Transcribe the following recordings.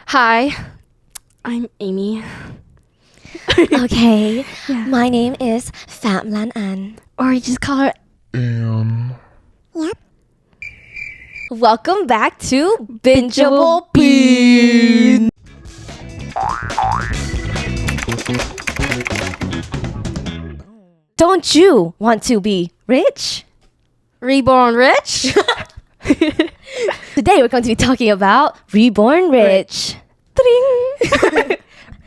Hi, I'm Amy. Okay, Yeah. my name is Phạm Lan An. Or you just call her Yep. Welcome back to Bingeable Bingeable Beans. Don't you want to be rich? Reborn Rich. Today we're going to be talking about Reborn Rich. Tring.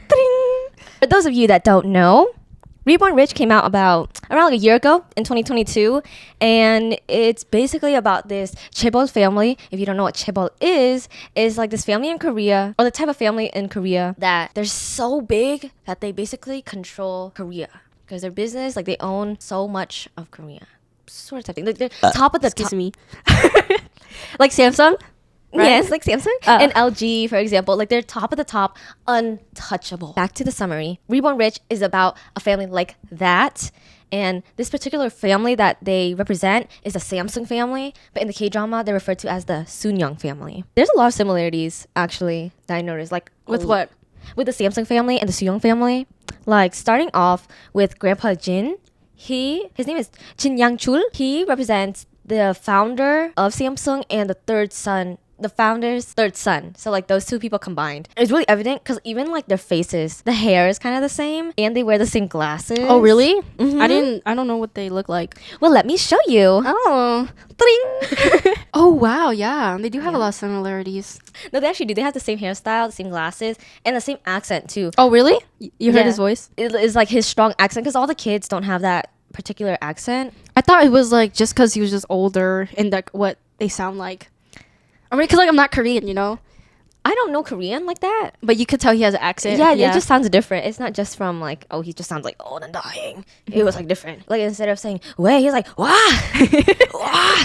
Tring. For those of you that don't know, Reborn Rich came out around like a year ago in 2022, and it's basically about this chaebol family. If you don't know what chaebol is like this family in Korea, or the type of family in Korea that they're so big that they basically control Korea because their business, like they own so much of Korea, sort of type thing. Like they're top of the Excuse top. me. Like Samsung? Right? Yes, like Samsung and LG, for example. Like they're top of the top, untouchable. Back to the summary. Reborn Rich is about a family like that. And this particular family that they represent is a Samsung family. But in the K-drama, they're referred to as the Soon-young family. There's a lot of similarities, actually, that I noticed. Like With what? With the Samsung family and the Soon-young family. Like starting off with Grandpa Jin. His name is Jin Yang-chul. He represents the founder of Samsung and the founder's third son. So like those two people combined. It's really evident because even like their faces, the hair is kind of the same and they wear the same glasses. Oh, really? Mhm. I don't know what they look like. Well, let me show you. Oh. Tring. Oh, wow. Yeah. They do have a lot of similarities. No, they actually do. They have the same hairstyle, the same glasses, and the same accent too. Oh, really? You heard Yeah. his voice? It is like his strong accent because all the kids don't have that particular accent. I thought it was like just because he was just older and like what they sound like. I mean, because like I'm not Korean, you know? I don't know Korean like that. But you could tell he has an accent. Yeah, it just sounds different. It's not just from like, oh, he just sounds like old and dying. It was like different. Like instead of saying "way," he's like "wah." Wah.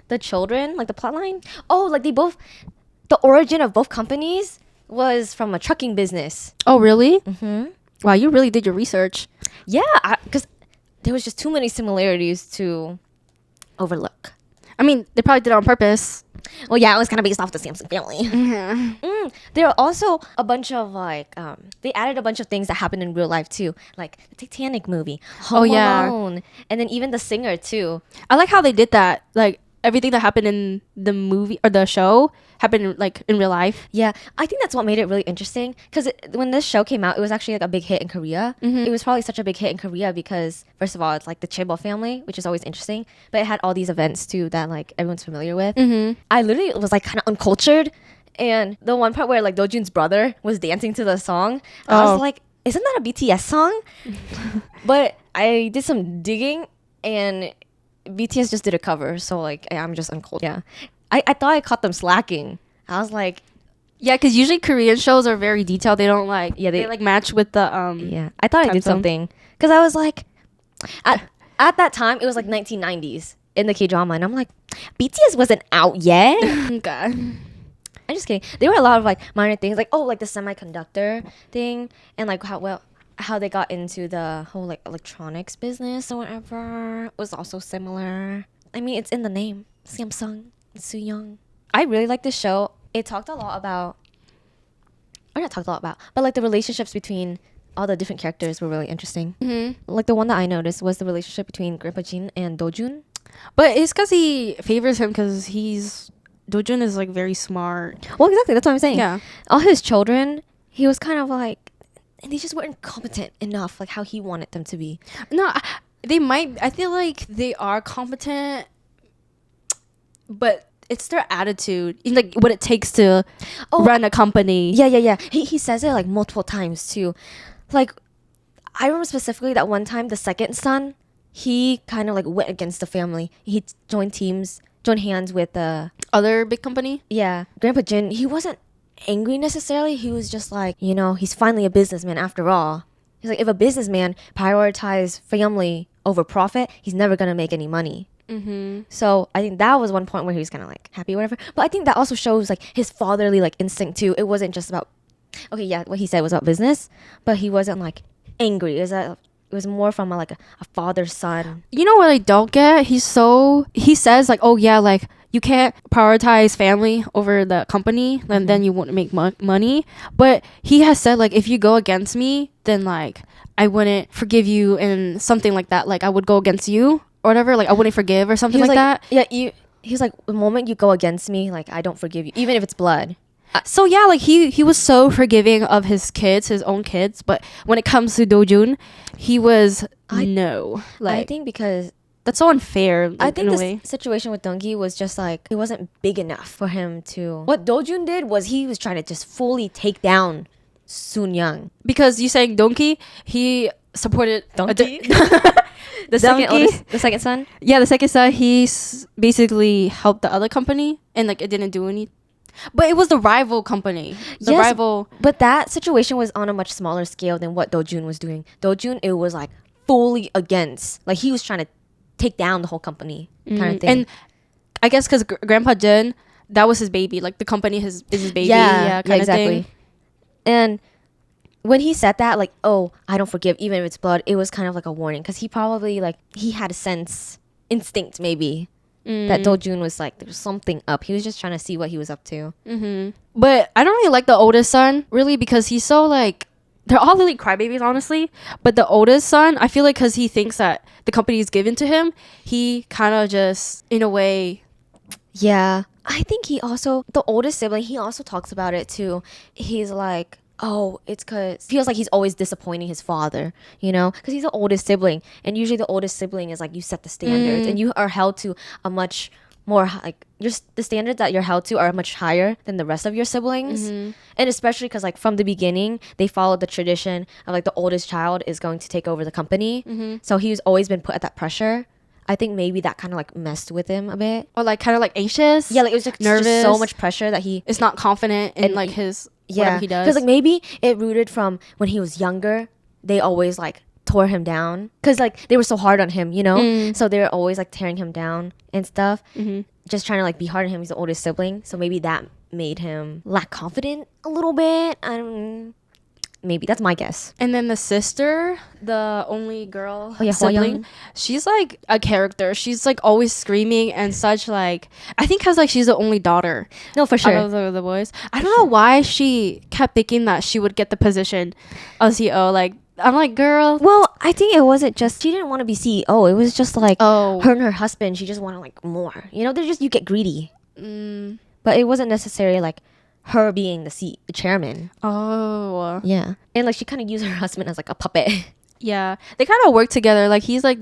The children, like the plotline. Oh, like the origin of both companies was from a trucking business. Oh, really? Mm-hmm. Wow, you really did your research. Yeah, because there was just too many similarities to overlook. I mean, they probably did it on purpose. Well, yeah, it was kind of based off the Samsung family. There are also a bunch of like, they added a bunch of things that happened in real life too, like the Titanic movie, Home Alone, and then even the singer too. I like how they did that. Like everything that happened in the movie or the show happened like in real life. Yeah, I think that's what made it really interesting because when this show came out, it was actually like a big hit in Korea. It was probably such a big hit in Korea because first of all, it's like the chaebol family, which is always interesting, but it had all these events too that like everyone's familiar with. I literally was like kind of uncultured, and the one part where like Dojun's brother was dancing to the song, I was like, isn't that a BTS song? But I did some digging and BTS just did a cover, so like I'm just uncultured. Yeah. I thought I caught them slacking. I was like, Yeah, because usually Korean shows are very detailed. They don't like they like match with the yeah. I thought I did something because I was like, at that time it was like 1990s in the K-drama, and I'm like, BTS wasn't out yet. God. I'm just kidding. There were a lot of like minor things, like like the semiconductor thing, and like how they got into the whole like electronics business or whatever was also similar. I mean, it's in the name, Samsung. Soon-young. I really like this show. It talked a lot about, or not talked a lot about, but like the relationships between all the different characters were really interesting. Like the one that I noticed was the relationship between Grandpa Jin and Dojun. But it's because he favors him because Dojun is like very smart. Well, exactly. That's what I'm saying. Yeah. All his children, he was kind of like, and they just weren't competent enough, like how he wanted them to be. No, they might. I feel like they are competent, but it's their attitude, like what it takes to run a company. Yeah. He says it like multiple times too. Like, I remember specifically that one time the second son, he kind of like went against the family. He joined hands with the Other big company. Yeah, Grandpa Jin, he wasn't angry necessarily. He was just like, he's finally a businessman after all. He's like, if a businessman prioritizes family over profit, he's never gonna make any money. So I think that was one point where he was kind of like happy or whatever. But I think that also shows like his fatherly like instinct too. It wasn't just about, okay, yeah, what he said was about business, but he wasn't like angry. It was more from a father son. You know what I don't get? He says like, oh yeah, like you can't prioritize family over the company, then you won't make money. But he has said like, if you go against me, then like I wouldn't forgive you and something like that. Like I would go against you or whatever. Like I wouldn't forgive or something like that. Yeah, he's like, the moment you go against me, like I don't forgive you, even if it's blood. So yeah, like he was so forgiving of his kids, his own kids, but when it comes to Do-jun, he was no. Like I think because that's so unfair. I think in a this way. situation with Donggi was just like, it wasn't big enough for him to. What Do-jun did was he was trying to just fully take down Soon Young. Because you saying Donkey, he supported Donkey? the second son. Yeah, the second son. He basically helped the other company, and like it didn't do anything. But it was the rival company. The rival. But that situation was on a much smaller scale than what Do-jun was doing. Do-jun, it was like fully against. Like he was trying to take down the whole company kind of thing. And I guess because Grandpa Jin, that was his baby. Like the company is his baby. Yeah, kind of thing. And when he said that, like, oh, I don't forgive even if it's blood, it was kind of like a warning. Because he probably, like, he had a instinct maybe. That Do-jun was like, there's something up. He was just trying to see what he was up to. But I don't really like the oldest son, really, because he's so like, they're all really crybabies, honestly. But the oldest son, I feel like because he thinks that the company is given to him, he kind of just, in a way. Yeah. I think the oldest sibling, he also talks about it too. He's like, oh, it's because feels like he's always disappointing his father, you know, because he's the oldest sibling, and usually the oldest sibling is like, you set the standards and you are held to a much more like the standards that you're held to are much higher than the rest of your siblings. And especially because like from the beginning they followed the tradition of like the oldest child is going to take over the company, so he's always been put at that pressure. I think maybe that kind of like messed with him a bit, Or like kind of like anxious. Yeah, like it was like nervous. just so much pressure that he is not confident in like his whatever he does. Because like maybe it rooted from when he was younger, they always like tore him down because like they were so hard on him, you know. So they were always like tearing him down and stuff, just trying to like be hard on him. He's the oldest sibling, so maybe that made him lack confidence a little bit. Maybe that's my guess. And then the sister, the only girl sibling, she's like a character. She's like always screaming and such. Like I think because like she's the only daughter. No, for sure. Out of the boys. I don't know why she kept thinking that she would get the position of CEO. Like I'm like, girl. Well, I think it wasn't just she didn't want to be CEO. It was just like her and her husband. She just wanted like more. You know, you get greedy. But it wasn't necessarily like her being the chairman. Yeah. And like she kind of used her husband as like a puppet. Yeah, they kind of work together. Like he's like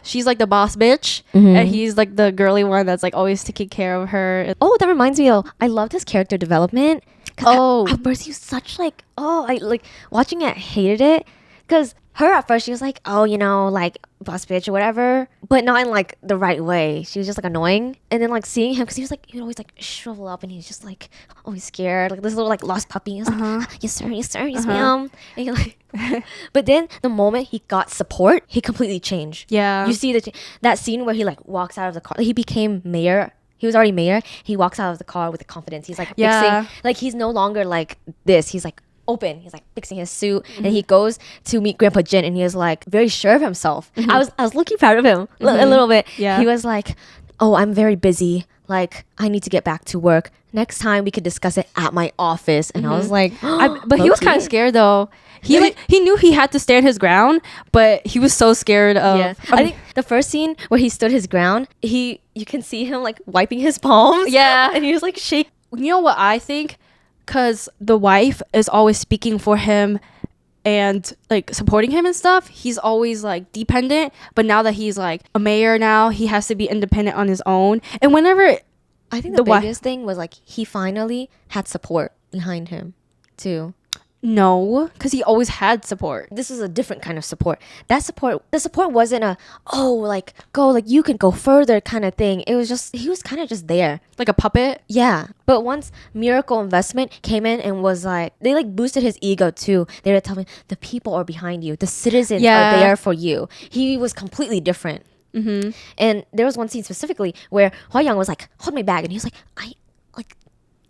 she's like the boss bitch, and he's like the girly one that's like always taking care of her. Oh, that reminds me. I loved his character development. At first he was such like, I like watching it. I hated it because her at first she was like, oh, you know, like boss bitch or whatever, but not in like the right way. She was just like annoying. And then like seeing him, because he was like, he'd always like shrivel up and he's just like always scared, like this little like lost puppy. He was like, yes sir, yes ma'am. And you're like, but then the moment he got support, he completely changed. Yeah, you see that scene where he like walks out of the car. He became mayor. He was already mayor. He walks out of the car with the confidence. He's like fixing, like he's no longer like this. He's like open. He's like fixing his suit, and he goes to meet Grandpa Jin, and he was like very sure of himself. I was looking proud of him a little bit. Yeah, he was like, oh, I'm very busy. Like I need to get back to work. Next time we could discuss it at my office. And I was like, but he was kind of scared though. He knew he had to stand his ground, but he was so scared of. Yeah. I think the first scene where he stood his ground, you can see him like wiping his palms. Yeah, and he was like shaking. You know what I think? Because the wife is always speaking for him and like supporting him and stuff. He's always like dependent, but now that he's like a mayor now, he has to be independent on his own. And whenever I think the biggest thing was like he finally had support behind him too. No, because he always had support. This is a different kind of support. The support wasn't like go, like you can go further kind of thing. It was just, he was kind of just there. Like a puppet? Yeah. But once Miracle Investment came in and was like, they like boosted his ego too. They were telling me the people are behind you. The citizens are there for you. He was completely different. And there was one scene specifically where Hwa Young was like, hold my bag. And he was like,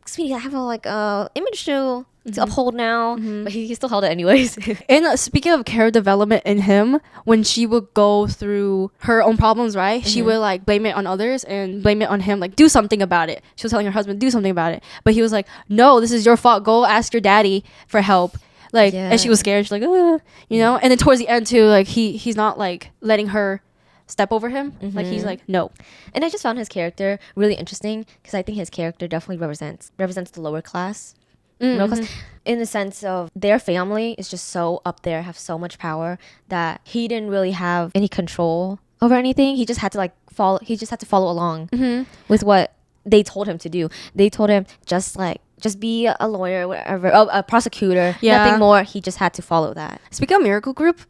sweetie, I have a like image to uphold now, but he still held it anyways. And speaking of character development in him, when she would go through her own problems, right, she would like blame it on others and blame it on him, like do something about it. She was telling her husband, do something about it, but he was like, no, this is your fault, go ask your daddy for help. Like, and she was scared. She's like, you know. And then towards the end too, like he's not like letting her step over him. Like he's like, no. And I just found his character really interesting because I think his character definitely represents the lower class. Middle class, in the sense of their family is just so up there, have so much power that he didn't really have any control over anything. He just had to like follow. He just had to follow along with what they told him to do. They told him just be a lawyer, whatever, a prosecutor, nothing more. He just had to follow that. Speaking of Miracle Group,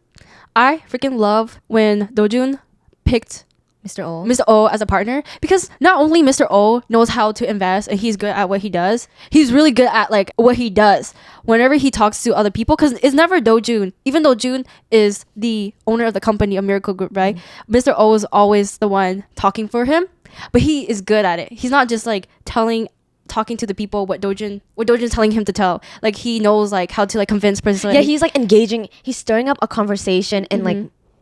I freaking love when Dojun picked Mr. O as a partner, because not only Mr. O knows how to invest and he's good at what he does, he's really good at like what he does whenever he talks to other people, because it's never Dojun. Even though Jun is the owner of the company, a Miracle Group, right? Mr. O is always the one talking for him, but he is good at it. He's not just like talking to the people what Dojun's telling him to tell. Like he knows like how to like convince person. Yeah, he's like engaging. He's stirring up a conversation and like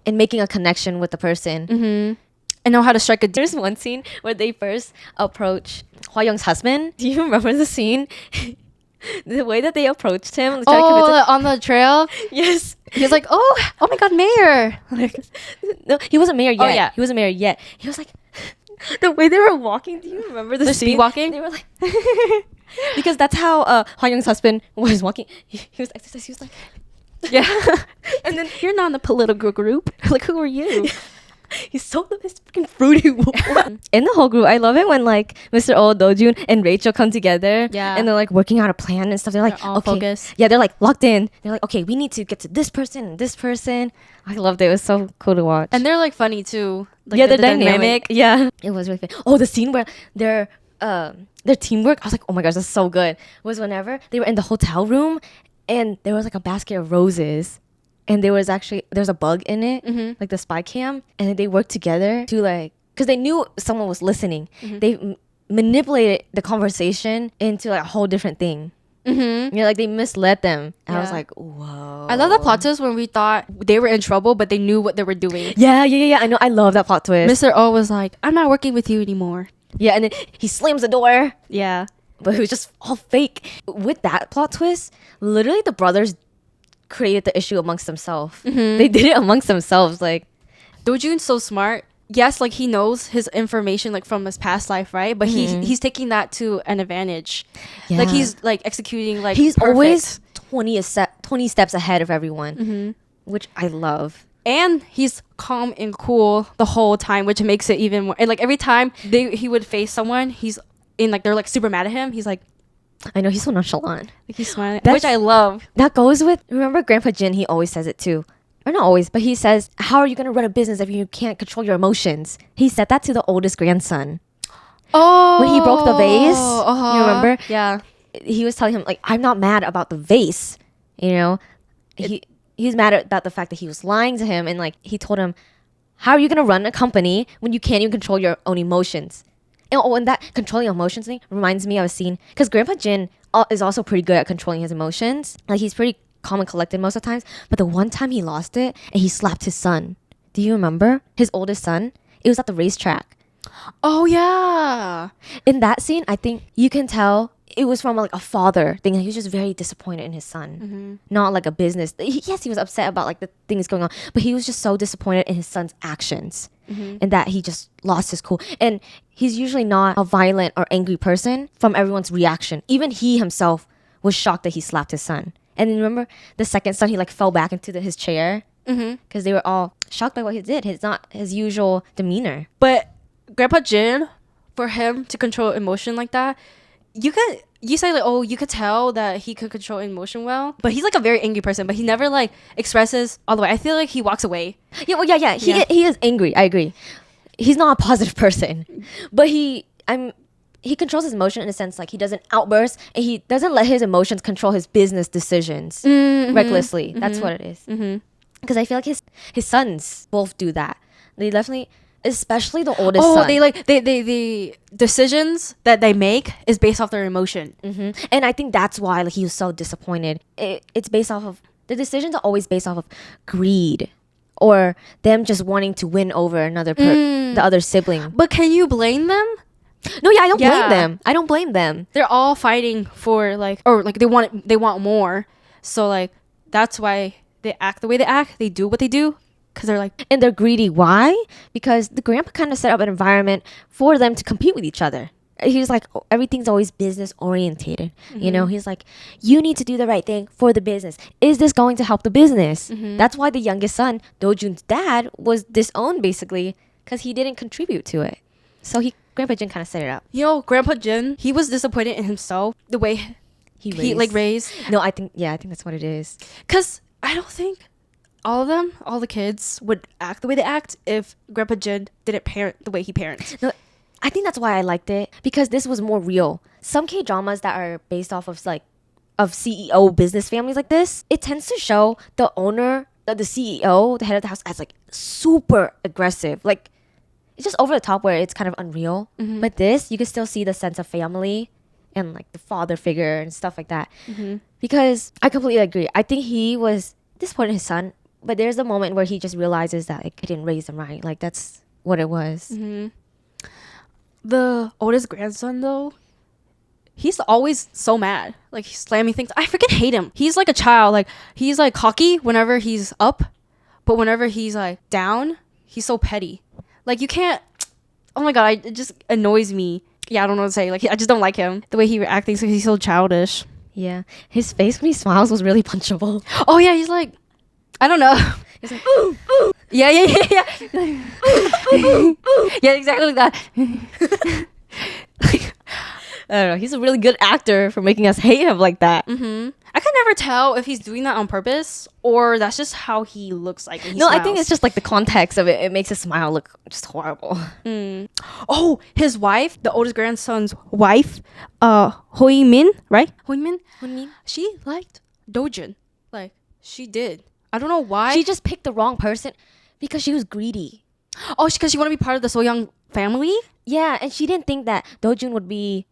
and making a connection with the person. And know how to strike a deal. There's one scene where they first approach Hwa Young's husband. Do you remember the scene? The way that they approached him. On the trail. Yes. He was like, oh my God, mayor. Like, no, he wasn't mayor yet. Oh, yeah. He wasn't mayor yet. He was like, the way they were walking. Do you remember the scene? Speed walking? They were like, because that's how Hwa Young's husband was walking. He was exercising. He was like, yeah. And then you're not in a political group. Like, who are you? He's so this freaking fruity. In the whole group, I love it when like Mr. Oh, Dojun, and Rachel come together. Yeah. And they're like working out a plan and stuff. They're like, all okay. focused. Yeah, they're like locked in. They're like, okay, we need to get to this person and this person. I loved it. It was so cool to watch. And they're like funny too. Like, yeah, they're dynamic. Yeah. It was really fun. Oh, the scene where their teamwork, I was like, oh my gosh, that's so good. Was whenever they were in the hotel room and there was like a basket of roses. And there's a bug in it, like the spy cam, and then they worked together to like, because they knew someone was listening. They manipulated the conversation into like a whole different thing. You know, like they misled them. And I was like, whoa. I love the plot twist when we thought they were in trouble, but they knew what they were doing. Yeah. I know. I love that plot twist. Mr. O was like, I'm not working with you anymore. Yeah, and then he slams the door. Yeah. But it was just all fake. With that plot twist, literally the brothers created the issue amongst themselves. They did it amongst themselves. Like, Dojun's so smart. Yes, like he knows his information like from his past life, right? But he's taking that to an advantage. Yeah. Like he's like executing like he's perfect. always 20 steps ahead of everyone, which I love. And he's calm and cool the whole time, which makes it even more. And like every time he would face someone, he's in like they're like super mad at him. He's like, I know, he's so nonchalant. Like he's smiling, which I love. That goes with, remember Grandpa Jin, he always says it too. Or not always, but he says, how are you going to run a business if you can't control your emotions? He said that to the oldest grandson. Oh. When he broke the vase. You remember? Yeah. He was telling him, like, I'm not mad about the vase. You know? He's mad about the fact that he was lying to him. And, like, he told him, how are you going to run a company when you can't even control your own emotions? And that controlling emotions thing reminds me of a scene. Because Grandpa Jin is also pretty good at controlling his emotions. Like, he's pretty calm and collected most of the times. But the one time he lost it and he slapped his son. Do you remember? His oldest son. It was at the racetrack. Oh, yeah. In that scene, I think you can tell it was from like a father thing. He was just very disappointed in his son. Not like a business. Yes, he was upset about like the things going on. But he was just so disappointed in his son's actions. And that he just lost his cool. And he's usually not a violent or angry person from everyone's reaction. Even he himself was shocked that he slapped his son. And then remember the second son, he like fell back into his chair because they were all shocked by what he did. It's not his usual demeanor. But Grandpa Jin, for him to control emotion like that, you say like, oh, you could tell that he could control emotion well, but he's like a very angry person, but he never like expresses all the way. I feel like he walks away. Yeah, well, yeah. He is angry. I agree. He's not a positive person, but he controls his emotion in a sense like he doesn't outburst and he doesn't let his emotions control his business decisions recklessly. That's what it is. Because I feel like his sons both do that. They definitely, Especially the oldest Oh, son. they decisions that they make is based off their emotion. And I think that's why like, he was so disappointed. It's based off of the decisions are always based off of greed or them just wanting to win over the other sibling. But can you blame them? No, yeah, I don't blame them. I don't blame them. They're all fighting for like, or like they want more. So like that's why they act the way they act. They do what they do because they're like, And they're greedy. Why? Because the grandpa kind of set up an environment for them to compete with each other. He's like, everything's always business orientated. You know, he's like, you need to do the right thing for the business. Is this going to help the business? That's why the youngest son, Do-jun's dad, was disowned basically because he didn't contribute to it. So Grandpa Jin kind of set it up. you know, Grandpa Jin, he was disappointed in himself the way he like raised. No, I think that's what it is. Because I don't think all the kids would act the way they act if Grandpa Jin didn't parent the way he parents. No, I think that's why I liked it because this was more real. Some K dramas that are based off of like of CEO business families like this, it tends to show the owner, the CEO, the head of the house, as like super aggressive. Like it's just over the top where it's kind of unreal. But this, you can still see the sense of family and like the father figure and stuff like that. Because I completely agree. I think he was disappointed in his son, but there's a moment where he just realizes that like, he didn't raise him right. Like that's what it was. The oldest grandson though, he's always so mad. Like he's slamming things. I freaking hate him. He's like a child. Like he's like cocky whenever he's up, but whenever he's like down, he's so petty. Like you can't. Oh my god, it just annoys me. Yeah, I don't know what to say. Like I just don't like him. The way he acting, so he's so childish. Yeah, his face when he smiles was really punchable. Oh yeah, he's like, I don't know. He's like, ooh, ooh. Yeah. Yeah, exactly like that. I don't know. He's a really good actor for making us hate him like that. I can never tell if he's doing that on purpose or that's just how he looks like when he No, smiles. I think it's just like the context of it. It makes his smile look just horrible. Oh, his wife, the oldest grandson's wife, Hoi Min, right? Hoi Min? She liked Dojun. Like, she did. I don't know why. She just picked the wrong person because she was greedy. Oh, because she want to be part of the So Young family? Yeah, and she didn't think that Dojun would be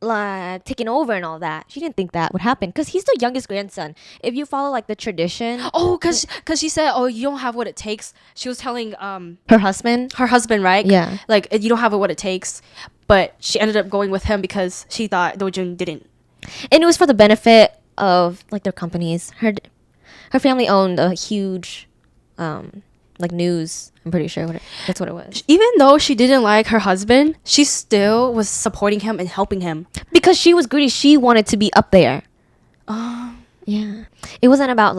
like taken over and all that. She didn't think that would happen because he's the youngest grandson. If you follow like the tradition, Oh, because she said, oh, you don't have what it takes. She was telling her husband. her husband, right? Yeah. Like, you don't have what it takes. But she ended up going with him because she thought Dojun didn't. And it was for the benefit of like their companies. Her family owned a huge like news. I'm pretty sure that's what it was. Even though she didn't like her husband, she still was supporting him and helping him. Because she was greedy. She wanted to be up there. Yeah. It wasn't about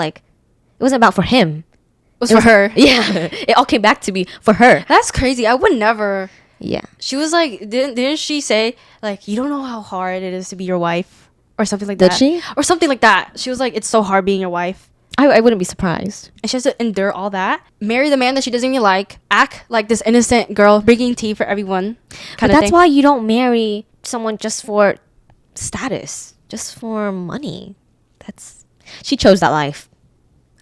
for him. It was for her. Yeah. It all came back to be for her. That's crazy. I would never. Yeah. She was like, didn't she say, like, you don't know how hard it is to be your wife? Or something like that. Did she? Or something like that. She was like, it's so hard being your wife. I wouldn't be surprised. And she has to endure all that. Marry the man that she doesn't even like. Act like this innocent girl, bringing tea for everyone. But that's why you don't marry someone just for status, just for money. She chose that life.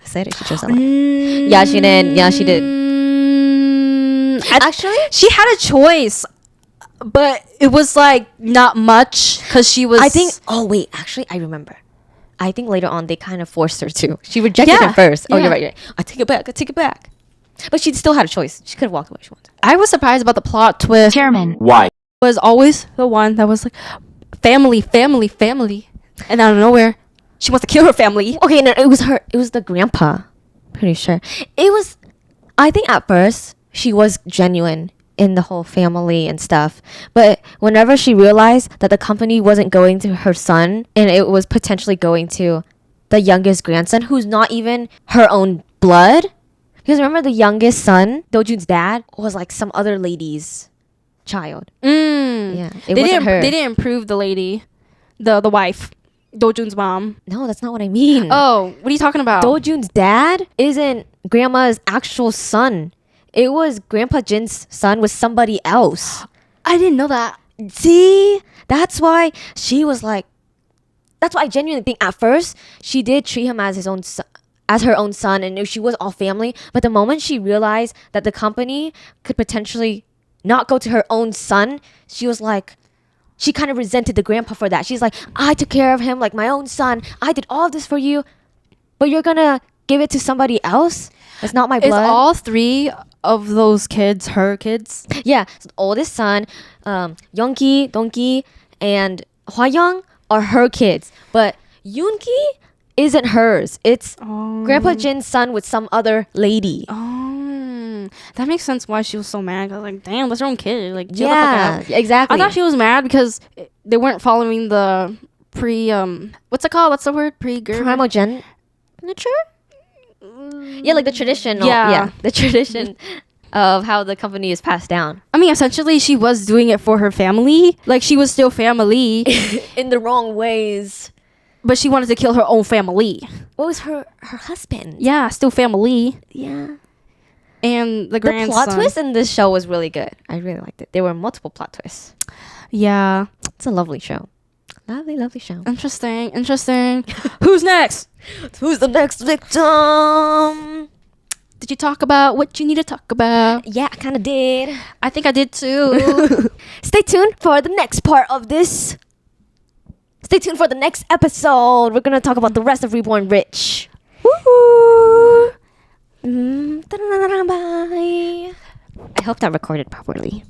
I said it. She chose that life. Yeah, she did. Yeah, she did. Actually, she had a choice, but it was like not much because she was. I think. Oh wait, actually, I remember. I think later on they kind of forced her to. She rejected him first. Oh, you're right. I take it back. But she still had a choice. She could have walked away if she wanted. I was surprised about the plot twist. Chairman. Why? Was always the one that was like, family. And out of nowhere, she wants to kill her family. Okay, no, it was her. It was the grandpa. Pretty sure. It was. I think at first she was genuine in the whole family and stuff, but whenever she realized that the company wasn't going to her son and it was potentially going to the youngest grandson who's not even her own blood, because remember the youngest son, Dojun's dad, was like some other lady's child. Yeah, it wasn't her. They didn't improve the lady, the wife, Dojun's mom. No, that's not what I mean. Oh, what are you talking about? Dojun's dad isn't grandma's actual son. It was Grandpa Jin's son with somebody else. I didn't know that. See? That's why she was like... That's why I genuinely think at first she did treat him as his own son. as her own son, and she was all family. But the moment she realized that the company could potentially not go to her own son, she was like, she kind of resented the grandpa for that. She's like, I took care of him like my own son. I did all of this for you, but you're gonna give it to somebody else? It's not my blood. Is all 3 of those kids her kids? Yeah, so the oldest son, Youngki, Dongki, and Hwayoung are her kids, but Yoonki isn't hers. It's Grandpa Jin's son with some other lady. Oh, that makes sense why she was so mad. I was like, damn, that's her own kid. Like, chill the fuck out. Exactly. I thought she was mad because they weren't following the what's it called? What's the word? Primogeniture? Yeah, like the tradition. Yeah, the tradition of how the company is passed down. I mean, essentially, she was doing it for her family. Like, she was still family. In the wrong ways. But she wanted to kill her own family. What was her husband? Yeah, still family. Yeah. And the grandson. The plot twist in this show was really good. I really liked it. There were multiple plot twists. Yeah. It's a lovely show. Lovely show. Interesting. Who's next? Who's the next victim? Did you talk about what you need to talk about? Yeah, I kind of did. I think I did too. Stay tuned for the next part of this. Stay tuned for the next episode. We're going to talk about the rest of Reborn Rich. Woohoo! Bye. I hope that recorded properly.